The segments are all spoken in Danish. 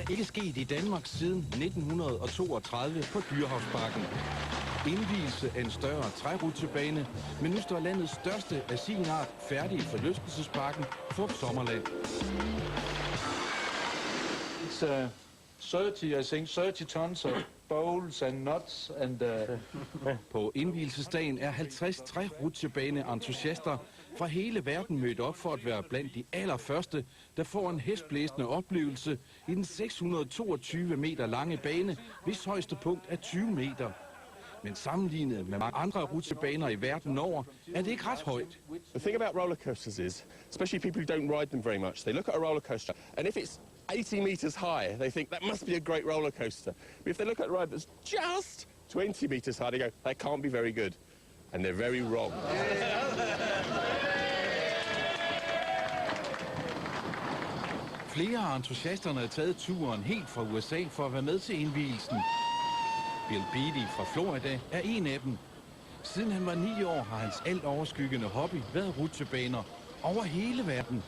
er ikke sket i Danmark siden 1932 på Dyrehavsparken. Indvielse af en større trærutchebane, men nu står landets største af sin art færdig i forlystelsesparken Fårup Sommerland. It's 30 tons of bowls and nuts and... På indvielsesdagen er 50 trærutchebane-entusiaster fra hele verden mødt op for at være blandt de allerførste, der får en hestblæsende oplevelse i den 622 meter lange bane, hvis højeste punkt er 20 meter. Men sammenlignet med mange andre rutsjebaner i verden over, er det ikke ret højt. The thing about roller coasters is, especially people who don't ride them very much, they look at a roller coaster, and if it's 80 meters high, they think that must be a great roller coaster. But if they look at a ride that's just 20 meters high, they go, that can't be very good. And they're very wrong. Flere af entusiasterne har taget turen helt fra USA for at være med til indvielsen. Bill Beatty fra Florida er en af dem. Siden han var 9 år, har hans alt overskyggende hobby været rutsjebaner over hele verden.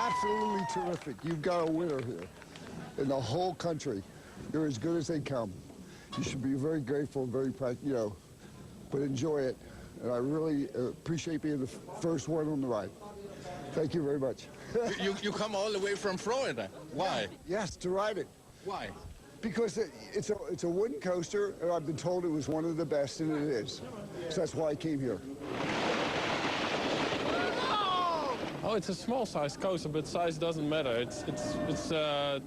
Absolutely terrific. You've got a winner here. In the whole country, you're as good as they come. You should be very grateful, very proud, but enjoy it. And I really appreciate being the first one on the ride. Thank you very much. you come all the way from Florida. Why? Yes, to ride it. Why? Because it's a wooden coaster, and I've been told it was one of the best, and it is. So that's why I came here. Oh, it's a small-sized coaster, but size doesn't matter. It's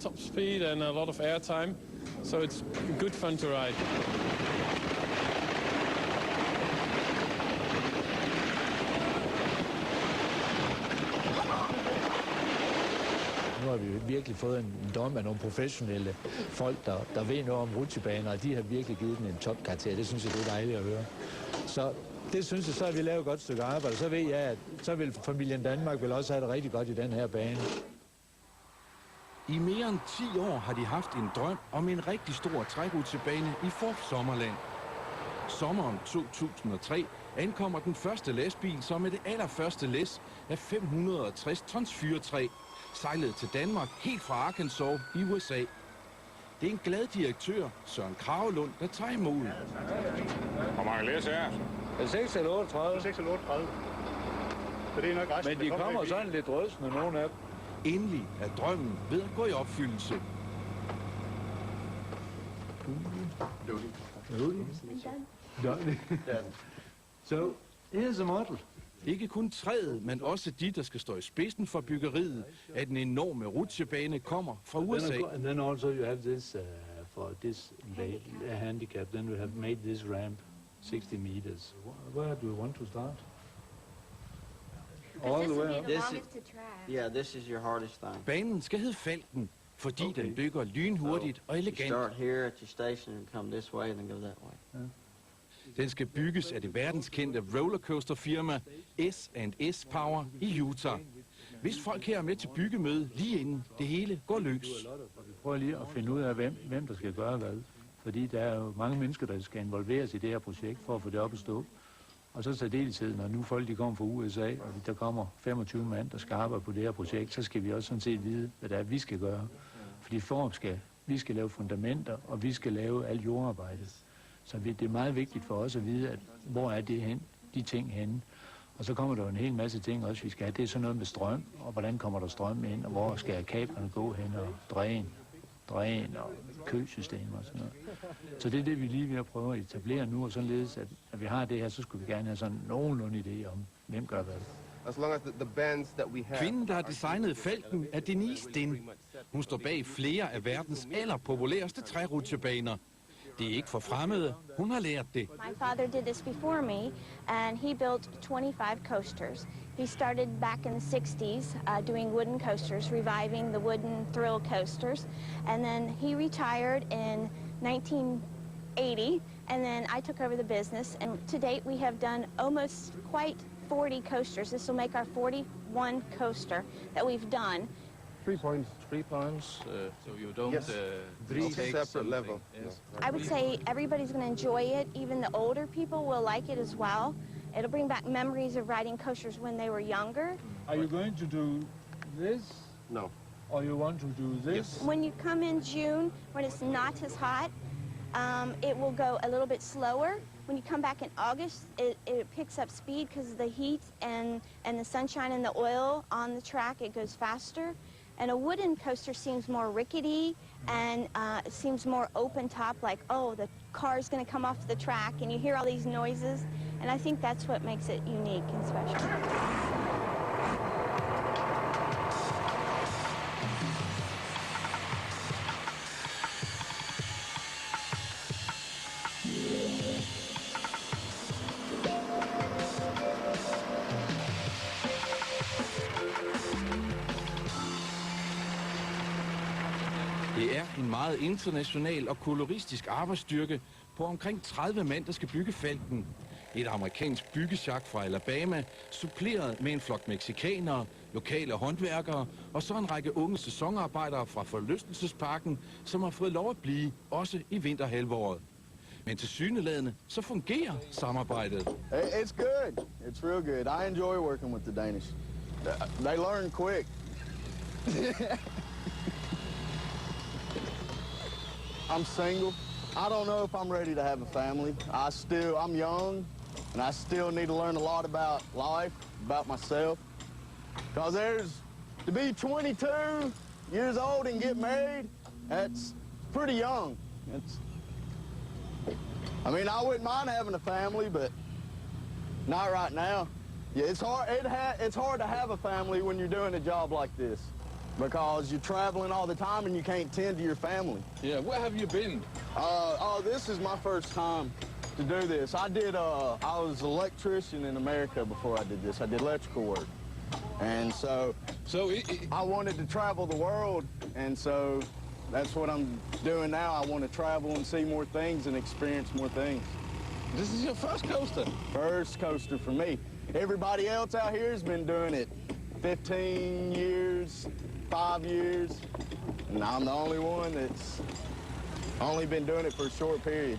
top speed and a lot of airtime, so it's good fun to ride. Nu har vi virkelig fået en dom af nogle professionelle folk, der ved noget om rutsjebaner, og de har virkelig givet den en topkarakter. Det synes jeg, det er dejligt at høre. Så det synes jeg, så har vi lavet et godt stykke arbejde. Så ved jeg, at så vil familien Danmark vel også have det rigtig godt i den her bane. I mere end 10 år har de haft en drøm om en rigtig stor trærutchebane i Fårup Sommerland. Sommeren 2003 ankommer den første lastbil, som er det allerførste læs af 560 tons fyrretræ, sejlede til Danmark helt fra Arkansas i USA. Det er en glad direktør, Søren Kragelund, der tager imod. Hvor mange læs er? 6 eller 38. 6 eller 38. Så det er nok resten. Men de kommer sådan lidt røsende, nogle af dem. Endelig er drømmen ved at gå i opfyldelse. So, here's a model. Ikke kun træet, men også de, der skal stå i spidsen for byggeriet af den enorme rutschebane, kommer fra USA. And then also you have this, for this handicap, then we have made this ramp 60 meters. Where do you want to start? All the way up. This is your hardest thing. Banen skal hedde Falken, fordi den bygger lynhurtigt og elegant. Start here at your station and come this way and then go that way. Den skal bygges af det verdenskendte rollercoasterfirma S&S Power i Utah. Hvis folk her er med til byggemøde lige inden det hele går løs. Vi prøver lige at finde ud af, hvem der skal gøre hvad. Fordi der er jo mange mennesker, der skal involveres i det her projekt for at få det op at stå. Og så særdeleshed, når nu folk de kommer fra USA, og der kommer 25 mand, der skal arbejde på det her projekt, så skal vi også sådan set vide, hvad det er, vi skal gøre. Fordi vi skal lave fundamenter, og vi skal lave alt jordarbejdet. Så det er meget vigtigt for os at vide, at hvor er det hen, de ting henne. Og så kommer der jo en hel masse ting også, vi skal have. Det er sådan noget med strøm, og hvordan kommer der strøm ind, og hvor skal kablerne gå hen, og dræn og køsystemer og sådan noget. Så det er det, vi lige ved at prøve at etablere nu, og således, at når vi har det her, så skulle vi gerne have sådan nogenlunde idé om, hvem gør hvad. Kvinden, der har designet Falken, er Danish. Hun står bag flere af verdens allerpopulæreste trærutchebaner. Det er ikke for fremmede. Hun har lært det. My father did this before me, and he built 25 coasters. He started back in the 60s doing wooden coasters, reviving the wooden thrill coasters. And then he retired in 1980, and then I took over the business. And to date, we have done almost quite 40 coasters. This will make our 41 coaster that we've done. 3 points. 3 points, So you don't... Yes. 3 separate level. Yes. I would say everybody's going to enjoy it. Even the older people will like it as well. It'll bring back memories of riding coasters when they were younger. Are you going to do this? No. Or you want to do this? When you come in June, when it's not as hot, it will go a little bit slower. When you come back in August, it picks up speed because of the heat and the sunshine and the oil on the track. It goes faster. And a wooden coaster seems more rickety and it seems more open top, like, oh, the car's going to come off the track, and you hear all these noises. And I think that's what makes it unique and special. Det er en meget international og koloristisk arbejdsstyrke på omkring 30 mand, der skal bygge Falken. Et amerikansk byggesjak fra Alabama, suppleret med en flok mexikanere, lokale håndværkere og så en række unge sæsonarbejdere fra forlystelsesparken, som har fået lov at blive også i vinterhalvåret. Men tilsyneladende så fungerer samarbejdet. It's good. It's real good. I enjoy working with the Danish. They learn quick. I'm single. I don't know if I'm ready to have a family. I'm young, and I still need to learn a lot about life, about myself. Because to be 22 years old and get married, that's pretty young. I mean, I wouldn't mind having a family, but not right now. Yeah, it's hard. It's hard to have a family when you're doing a job like this, because you're traveling all the time and you can't tend to your family. Yeah, where have you been? This is my first time to do this. I was an electrician in America before I did this. I did electrical work. And so I wanted to travel the world, and so that's what I'm doing now. I want to travel and see more things and experience more things. This is your first coaster? First coaster for me. Everybody else out here has been doing it 15 years, 5 years, and I'm the only one that's only been doing it for a short period.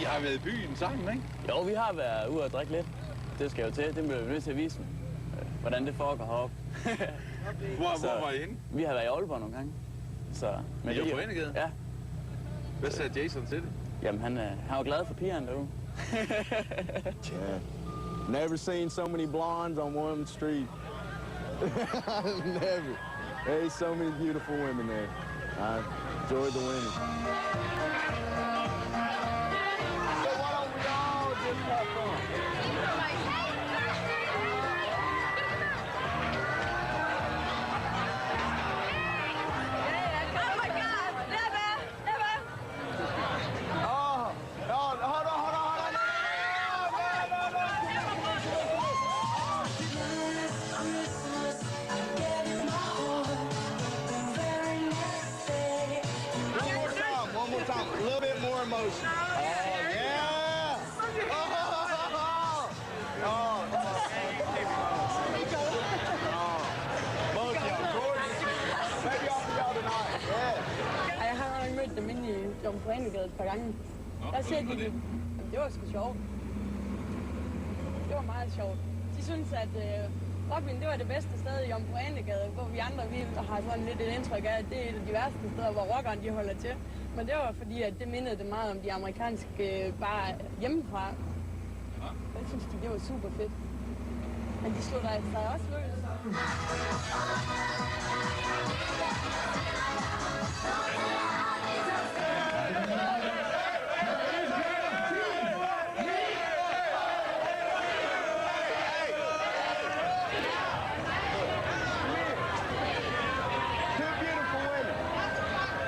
I har været i byen sammen, ikke? Jo, vi har været ude og drikke lidt. Det skal jo til. Det bliver vi nødt til at vise dem, hvordan det foregår heroppe. Hvor var I henne? Vi har været i Aalborg nogle gange. Men det er på Endegade? Ja. Hvad sagde Jason til det? Jamen, han var glad for pigerne derude. Yeah. Never seen so many blondes on one street. Never. There's so many beautiful women there. I enjoy the women. So why don't we all just have fun? A little bit more emotion. Oh, yeah! Both y'all, gorgeous. Maybe I'll be y'all tonight. Yeah. Jeg har mødt dem inde i Jomfru-Ane-gade et par gange. Der ser de det. Det var sgu sjovt. Det var meget sjovt. De synes, at Robin, det var det bedste sted i Jomfru-Ane-gade, hvor vi andre har sådan lidt et indtryk af, at det er et af de værste steder, hvor rockerne de holder til. Men det var fordi, at det mindede det meget om de amerikanske bare hjemmefra. Jeg synes, det var super fedt. Men de slog sig også løs.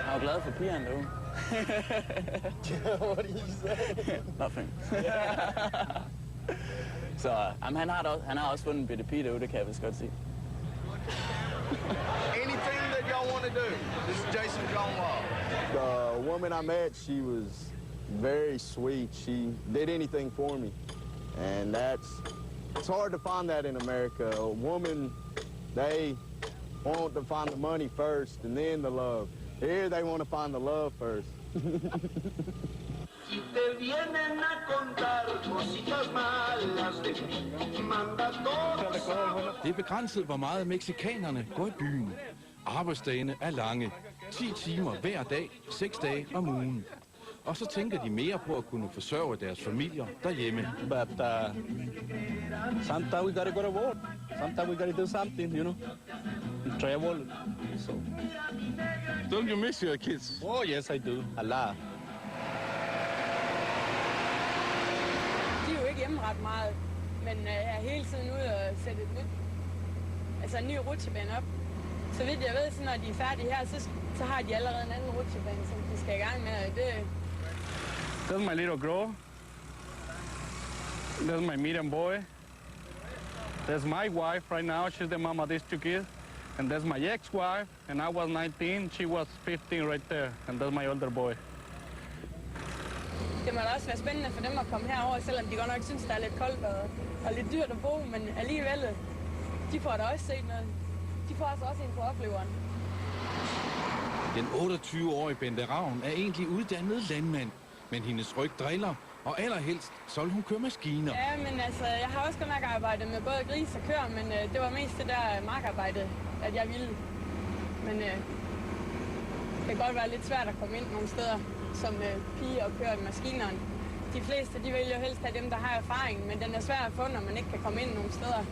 Jeg var glad for pigerne derude. What did you say? Nothing. Så han har også fundet en bitte pige derude, det kan jeg vist godt sige. Anything that y'all want to do. This is Jason John Law. The woman I met, she was very sweet. She did anything for me. And it's hard to find that in America. A woman, they want to find the money first and then the love. Here they want to find the love first. y te vienen a contar cositas malas de mí. Manda todos. Det er begrænset, hvor meget mexikanerne går i byen. Arbejdsdagene er lange. 10 timer hver dag, 6 dage om ugen. Og så tænker de mere på at kunne forsørge deres familier derhjemme. But sometimes we gotta go to work. Sometimes we gotta do something, you know. Travel. So. Don't you miss your kids? Oh yes, I do. A lot. De er jo ikke hjemme ret meget, men er hele tiden ude og sætte en ny rutchebane op. Så vidt jeg ved, så når de er færdige her, så har de allerede en anden rutchebane, som de skal i gang med. That's my little girl. That's my medium boy. That's my wife right now. She's the mom of these 2 kids. And that's my ex-wife. And I was 19. She was 15 right there. And that's my older boy. Det må da også være spændende for dem at komme herover, selvom de godt nok synes, der er lidt koldt og lidt dyrt at bo, men alligevel, de får da også set noget. De får altså også en på opleveren. Den 28-årige Bente Ravn er egentlig uddannet landmand, men hendes ryg driller, og allerhelst så vil hun køre maskiner. Ja, men altså, jeg har også godt nok arbejdet med både gris og køer, men det var mest det der markarbejde, at jeg ville. Men det kan godt være lidt svært at komme ind nogle steder som pige og køre maskinerne. De fleste, de vil jo helst have dem, der har erfaring, men den er svær at få, når man ikke kan komme ind nogle steder.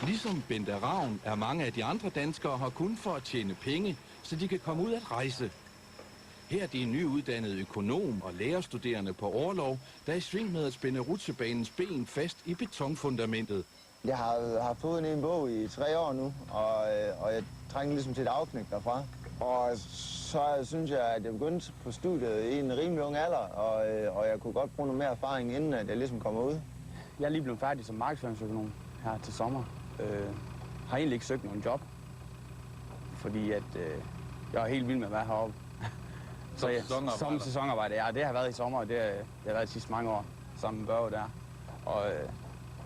Ligesom Bente Ravn er mange af de andre danskere her kun for at tjene penge, så de kan komme ud at rejse. Her er de nyuddannede økonom og lærerstuderende på orlov, der er i sving med at spænde rutsjebanens ben fast i betonfundamentet. Jeg har haft hovedet i en bog i 3 år nu, og jeg trænger ligesom til et afknæk derfra. Og så synes jeg, at jeg begyndte på studiet i en rimelig ung alder, og jeg kunne godt bruge noget mere erfaring, inden at jeg ligesom kommer ud. Jeg er lige blevet færdig som markedsføringsøkonom her til sommer. Har egentlig ikke søgt nogen job, fordi at, jeg er helt vild med at være heroppe. Som sæsonarbejder, ja, det har været i sommer, og det har været de sidste mange år sammen med Børge der. Og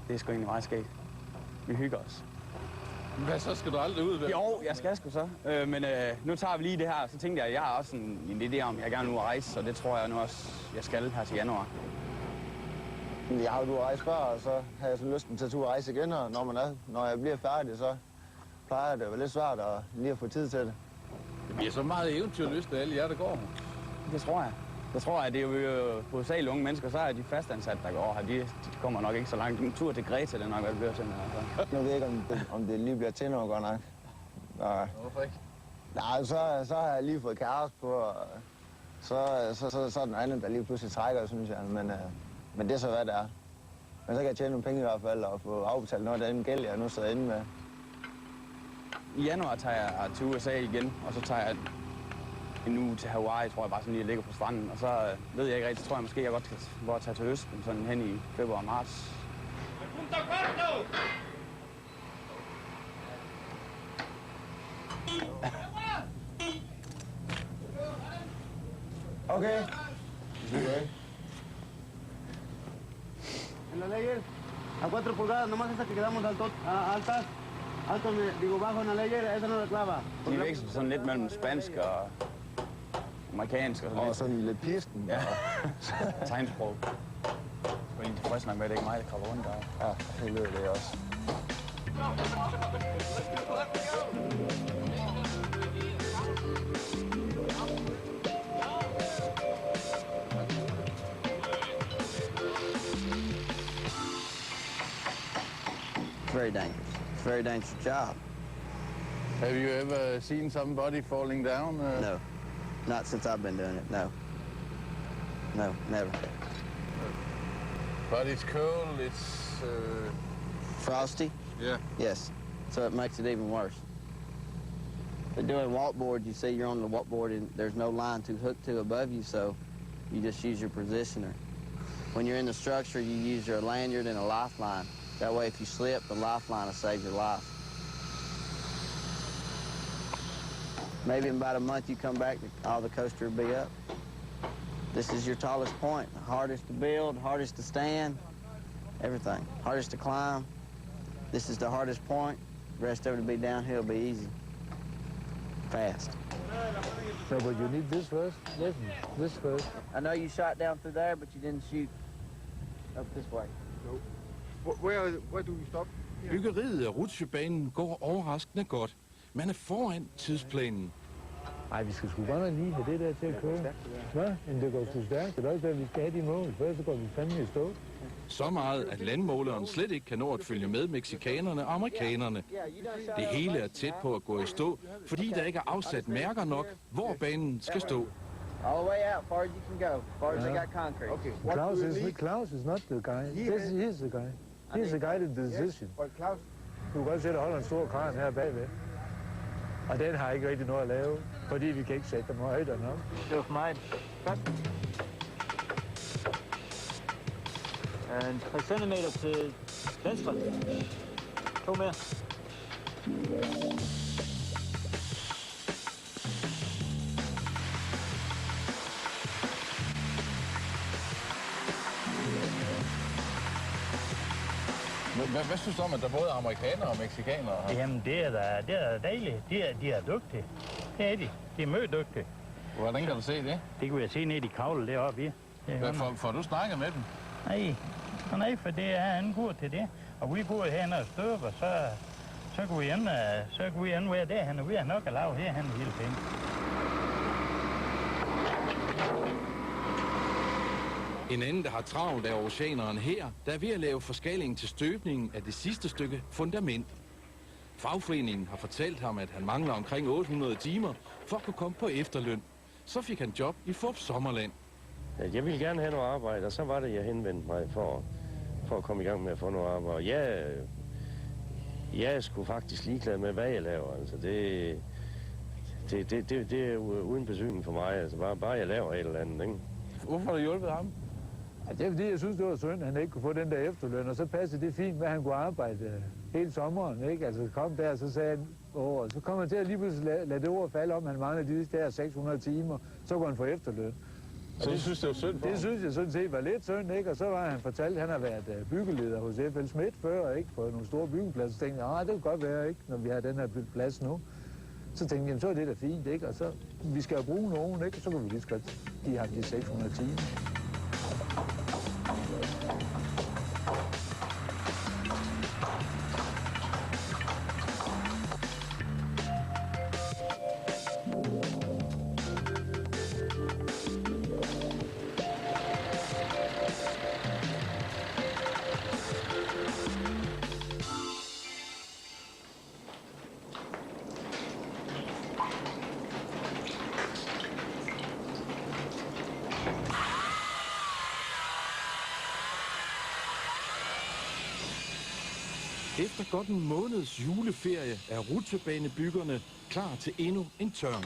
det er sgu egentlig meget skægt. Vi hygger os. Hvad så? Skal du aldrig ud? Vel? Jo, jeg skal sgu så. Men nu tager vi lige det her, så tænkte jeg, at jeg har også en idé om, at jeg gerne vil rejse, så det tror jeg nu også, jeg skal her til januar. Jeg har jo rejst før, og så har jeg så lyst til at tage ud og rejse igen, og når jeg bliver færdig, så plejer det at være lidt svært at lige at få tid til det. Det bliver så meget eventyrlyst af alle jer, der går. Det tror jeg. Jeg tror, at det er jo hovedsageligt unge mennesker, så er de fastansatte, der går her. De kommer nok ikke så langt. En tur til Greta, det er nok, hvad det bliver til. Jeg ved ikke, om det lige bliver til noget godt nok. Hvorfor ikke? Nej, så har jeg lige fået kæreste på, og så er den anden, der lige pludselig trækker, synes jeg. Men det er så, hvad det er. Men så kan jeg tjene nogle penge i hvert fald, og få afbetalt noget af den gæld, jeg nu sidder inde med. I januar tager jeg til USA igen, og så tager jeg en uge til Hawaii, tror jeg, bare sådan lige at ligge på stranden. Og så ved jeg ikke rigtig, så tror jeg måske, jeg godt kan tage til Østen, sådan hen i februar og marts. Okay. En la Layer, a 4 pulgadas, nomás esa que quedamos altas, digo bajo en la Layer, esa no la clava. De veksler sådan lidt mellem spansk og amerikansk og sådan lidt. Og sådan lidt pisken. Ja, tegnsprog. Jeg var egentlig tilfreds nok med, at det ikke er mig, der kravler rundt der. Ja, det lyder det også. Very dangerous. It's a very dangerous job. Have you ever seen somebody falling down? No, not since I've been doing it. No, never. But it's cold. It's frosty. Yeah. Yes. So it makes it even worse. But doing walkboard, you see you're on the walkboard and there's no line to hook to above you, so you just use your positioner. When you're in the structure, you use your lanyard and a lifeline. That way, if you slip, the lifeline will save your life. Maybe in about a month you come back, all the coaster will be up. This is your tallest point, hardest to build, hardest to stand, everything. Hardest to climb. This is the hardest point. The rest of it will be downhill, be easy. Fast. So, but you need this first? Listen, this first. I know you shot down through there, but you didn't shoot up this way. No. Where do we stop? Byggeriet af rutsjebanen går overraskende godt. Man er foran tidsplanen. Ej, vi skal sgu godt nok lige have det der til at køre. Hvad? Men det går sgu stærkt. Det er også der, vi skal have de mål. Først så går vi fandme i stå. Så meget, at landmåleren slet ikke kan nå at følge med mexikanerne og amerikanerne. Det hele er tæt på at gå i stå, fordi der ikke er afsat mærker nok, hvor banen skal stå. All the way out, far as you can go, far as they got concrete. Okay. Klaus is not the guy. He's the guy. He's the guy to the decision. Klaus. Du kan godt se, at der holder en stor kran her bagved. Og den har ikke rigtig noget at lave, fordi vi kan ikke sætte dem højere nok. Det var for mig. Godt. And 3 centimeter til venstre. 2 mere. Hvad synes du om, at der både er amerikanere og mexikanere her? Jamen, det er da dejligt. De er dygtige. Det er de. De er meget dygtige. Hvordan kan du se det? Det kan vi se ned i kavlet deroppe i. Får du snakket med dem? Nej, for det er han god til det. Og vi går hen og støber, så kan vi ende være derhen, og vi har nok at lave herhen hele tiden. En anden, der har travlt, er oceaneren her, der er ved at lave forskalling til støbningen af det sidste stykke fundament. Fagforeningen har fortalt ham, at han mangler omkring 800 timer for at kunne komme på efterløn. Så fik han job i Fårup Sommerland. Jeg ville gerne have noget arbejde, og så var det, jeg henvendte mig for at komme i gang med at få noget arbejde. Jeg er sgu faktisk ligeglad med, hvad jeg laver. Altså, det er uden betydning for mig. Altså, bare jeg laver et eller andet, ikke? Hvorfor har du hjulpet ham? Ja, det er fordi, jeg synes, det var synd, at han ikke kunne få den der efterløn, og så passede det fint med, at han kunne arbejde hele sommeren, ikke? Altså kom der, så sagde han, så kom han til at lige pludselig lade det ord falde om, han mangler de der 600 timer, så kunne han få efterløn. Så du synes, det var synd for Det synes jeg sådan set var lidt synd, ikke? Og så var han fortalt, at han har været byggeleder hos F.L. Schmidt før, ikke? På nogle store byggepladser. Så tænkte jeg, det kan godt være, ikke? Når vi har den her plads nu. Så tænkte jeg, så er det da fint, ikke? Og så, vi skal jo bruge nogen, ikke? Og så kan vi lige så godt give ham de 600 timer. Efter godt en måneds juleferie er rutsjebanebyggerne klar til endnu en tørn.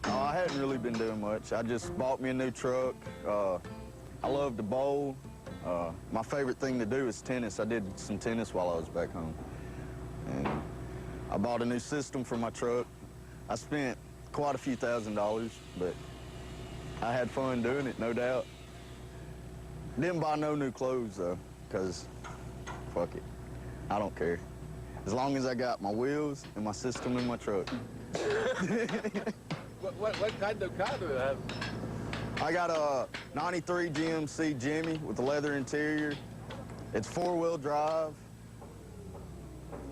I hadn't really been doing much. I just bought me a new truck. I love to bowl. My favorite thing to do is tennis. I did some tennis while I was back home. And I bought a new system for my truck. I spent quite a few $1,000s, but I had fun doing it, no doubt. Didn't buy no new clothes though, because fuck it. I don't care. As long as I got my wheels and my system in my truck. What kind of car do you have? I got a 93 GMC Jimmy with a leather interior. It's 4-wheel drive.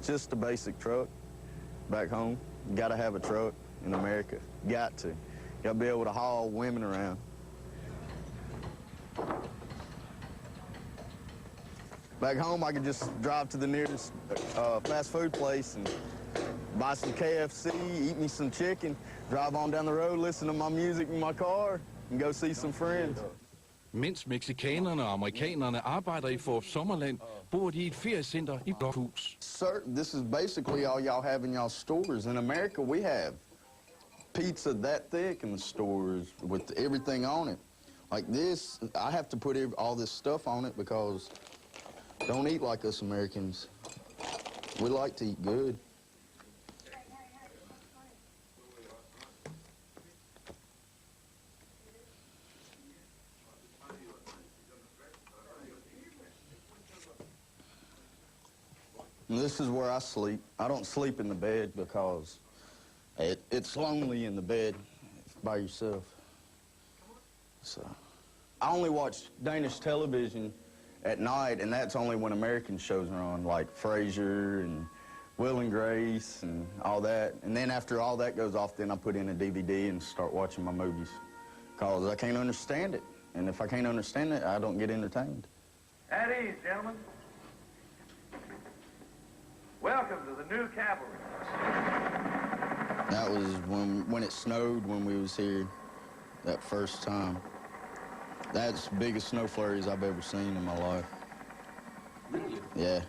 Just a basic truck. Back home, you gotta have a truck in America. Got to. You gotta be able to haul women around. Back home, I could just drive to the nearest fast food place and buy some KFC, eat me some chicken, drive on down the road, listen to my music in my car, and go see some friends. Mens mexikanerne og amerikanerne arbejder i Fårup Sommerland, bor de i et feriecenter i blokhus. Sir, this is basically all y'all have in y'all stores. In America, we have pizza that thick in the stores with everything on it. Like this, I have to put all this stuff on it because don't eat like us Americans. We like to eat good. This is where I sleep. I don't sleep in the bed because it's lonely in the bed by yourself. So I only watch Danish television at night, and that's only when American shows are on, like Frasier and Will and Grace and all that. And then after all that goes off, then I put in a DVD and start watching my movies because I can't understand it. And if I can't understand it, I don't get entertained. At ease, gentlemen. Welcome to the new cavalry. That was when it snowed when we was here that first time. That's the biggest snow flurries I've ever seen in my life. Really? Yeah.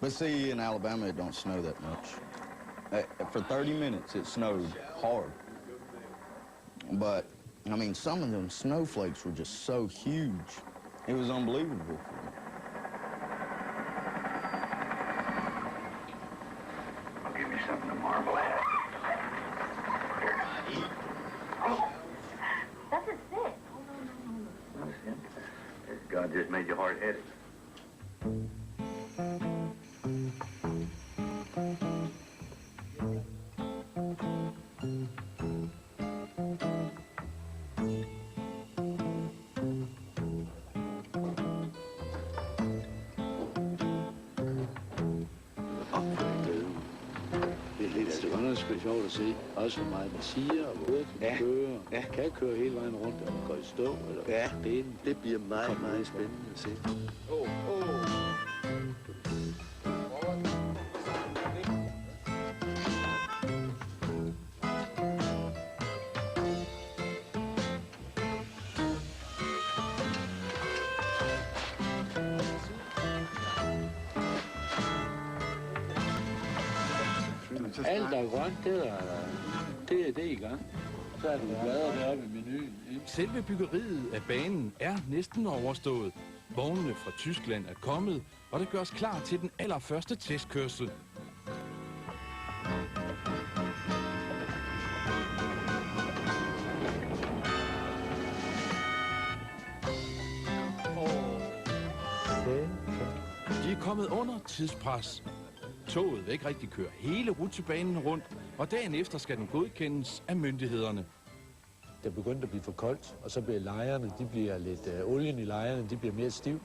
But see, in Alabama, it don't snow that much. For 30 minutes, it snowed hard. But, I mean, some of them snowflakes were just so huge. It was unbelievable. I'll give you something to marvel at. Oh. That's a stick. God just made you hard-headed. Det er sgu sjovt at se, også hvor meget man siger, og hvor hurtigt man kører. Ja. Kan køre hele vejen rundt, og man går i stå, eller det bliver meget, meget spændende at se. Alt der er grønt, det er i gang. Så er du bladret deroppe i menuen. Selve byggeriet af banen er næsten overstået. Vognene fra Tyskland er kommet, og det gøres klar til den allerførste testkørsel. De er kommet under tidspres. Toget vil ikke rigtig køre hele rutsjebanen rundt, og dagen efter skal den godkendes af myndighederne. Det begyndte at blive for koldt, og så bliver lejerne, olien i lejerne, de bliver mere stiv.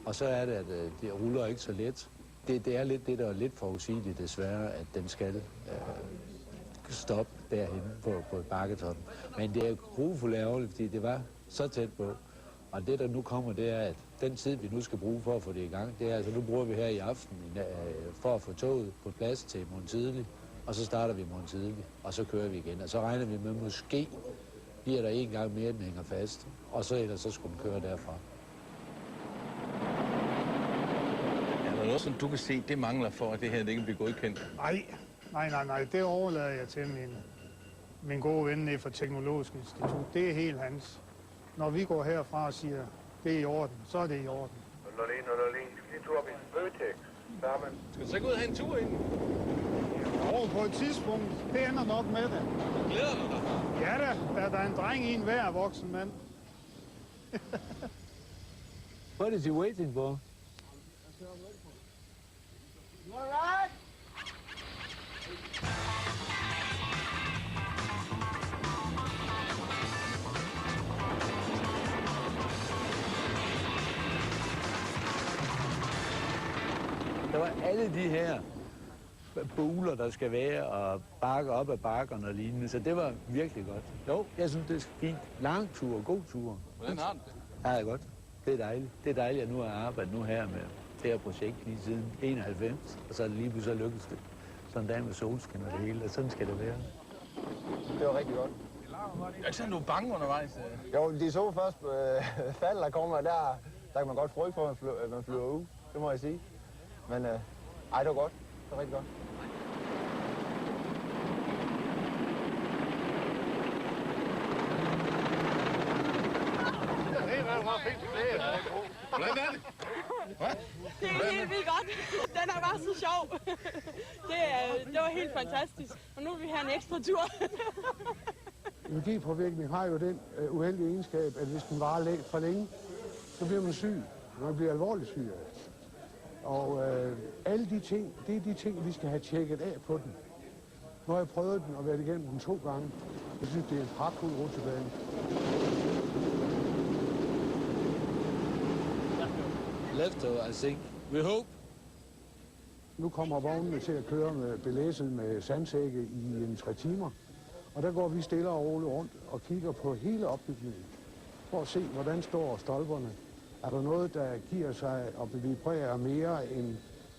Og så er det, at det ruller ikke så let. Det er lidt det, der er lidt forudsigeligt desværre, at den skal stoppe derhenne på et bakketop. Men det er grufuldt ærgerligt, fordi det var så tæt på. Og det, der nu kommer, det er, at den tid, vi nu skal bruge for at få det i gang, det er altså, nu bruger vi her i aften for at få toget på plads til morgen tidlig, og så starter vi morgen tidlig, og så kører vi igen. Og så regner vi med, måske bliver der en gang mere, den hænger fast, og så ellers så skulle den køre derfra. Er der noget, som du kan se, det mangler for, at det her ikke bliver godkendt? Nej. Det overlader jeg til min gode ven nede fra Teknologisk Institut. Det er helt hans. Når vi går herfra og siger, det er i orden, så er det i orden. Lolin, skal lige tur op i Bøtex sammen. Skal du så gå ud og have en tur ind? Over på et tidspunkt, det ender nok med det. Glæder du dig? Ja da, der er en dreng i en hver voksen mand. What is he waiting for? You all right? Der var alle de her buler, der skal være, og bakke op ad bakkerne og lignende, så det var virkelig godt. Jo, jeg synes, det er fint. Lang tur, god tur. Hvordan har du det? Ja, det er godt. Det er dejligt. Det er dejligt, at nu har jeg arbejdet nu her med det her projekt lige siden 91, og så er det lige pludselig lykkedes det. Sådan en dag med solskin og det hele, og sådan skal det være. Det var rigtig godt. Er ikke sådan, du er bange undervejs? Jo, de så først fald, der kommer, der kan man godt frygte for, at man flyver ud. Det må jeg sige. Men det var godt. Det var rigtig godt. Hvordan er det? Hvad? Det er helt vildt godt. Den er bare så sjov. Det var helt fantastisk. Og nu er vi her en ekstra tur. Energipåvirkning har jo den uheldige egenskab, at hvis den varer for længe, så bliver man syg. Man bliver alvorligt syg af det. Og alle de ting, det er de ting, vi skal have tjekket af på den. Nu har jeg prøvet den og været igennem den 2 gange. Jeg synes, det er en pragtfuld rutsjebane. Left, I think. We hope. Nu kommer vognene til at køre med belæsset med sandsække i en 3 timer. Og der går vi stille og roligt rundt og kigger på hele opbygningen. For at se, hvordan står stolperne. Er der noget, der giver sig og vibrerer mere end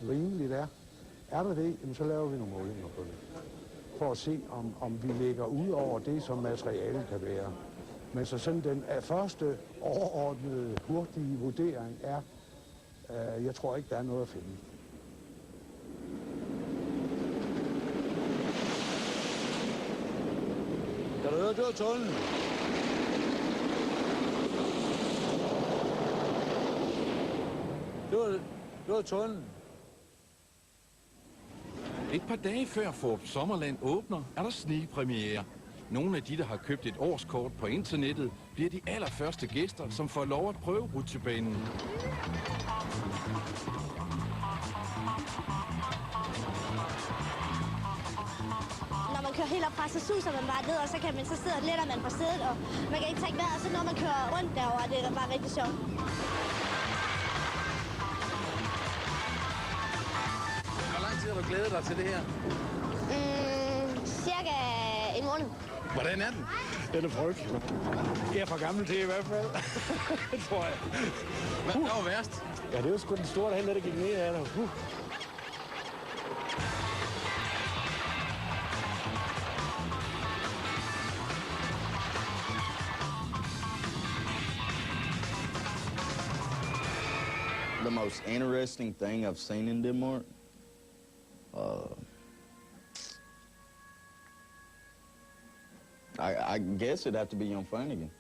rimeligt er? Er der det, så laver vi nogle målinger på det. For at se, om vi ligger ud over det, som materialet kan være. Men så sådan den første overordnede, hurtige vurdering er, jeg tror ikke, der er noget at finde. Kan du høre, det var tunnelen? Det var tunnelen. Et par dage før Fårup Sommerland åbner, er der snigpremiere. Nogle af de, der har købt et årskort på internettet, bliver de allerførste gæster, som får lov at prøve rutschebanen. Når man kører helt op fra, så suser man bare ned, og så kan man så sidde og letter man på sædet, og man kan ikke trække vejret, og så når man kører rundt derovre, det er bare rigtig sjovt. Hvor lang tid har du glædet dig til det her? Cirka en måned. Hvordan er den? Den er frygtelig. Jeg er for gammel til i hvert fald. Det tror jeg. Hvad var værst? Ja, det var sgu den store derhen, der gik ned af der. The most interesting thing I've seen in Denmark, I guess it'd have to be Jon Flanagan.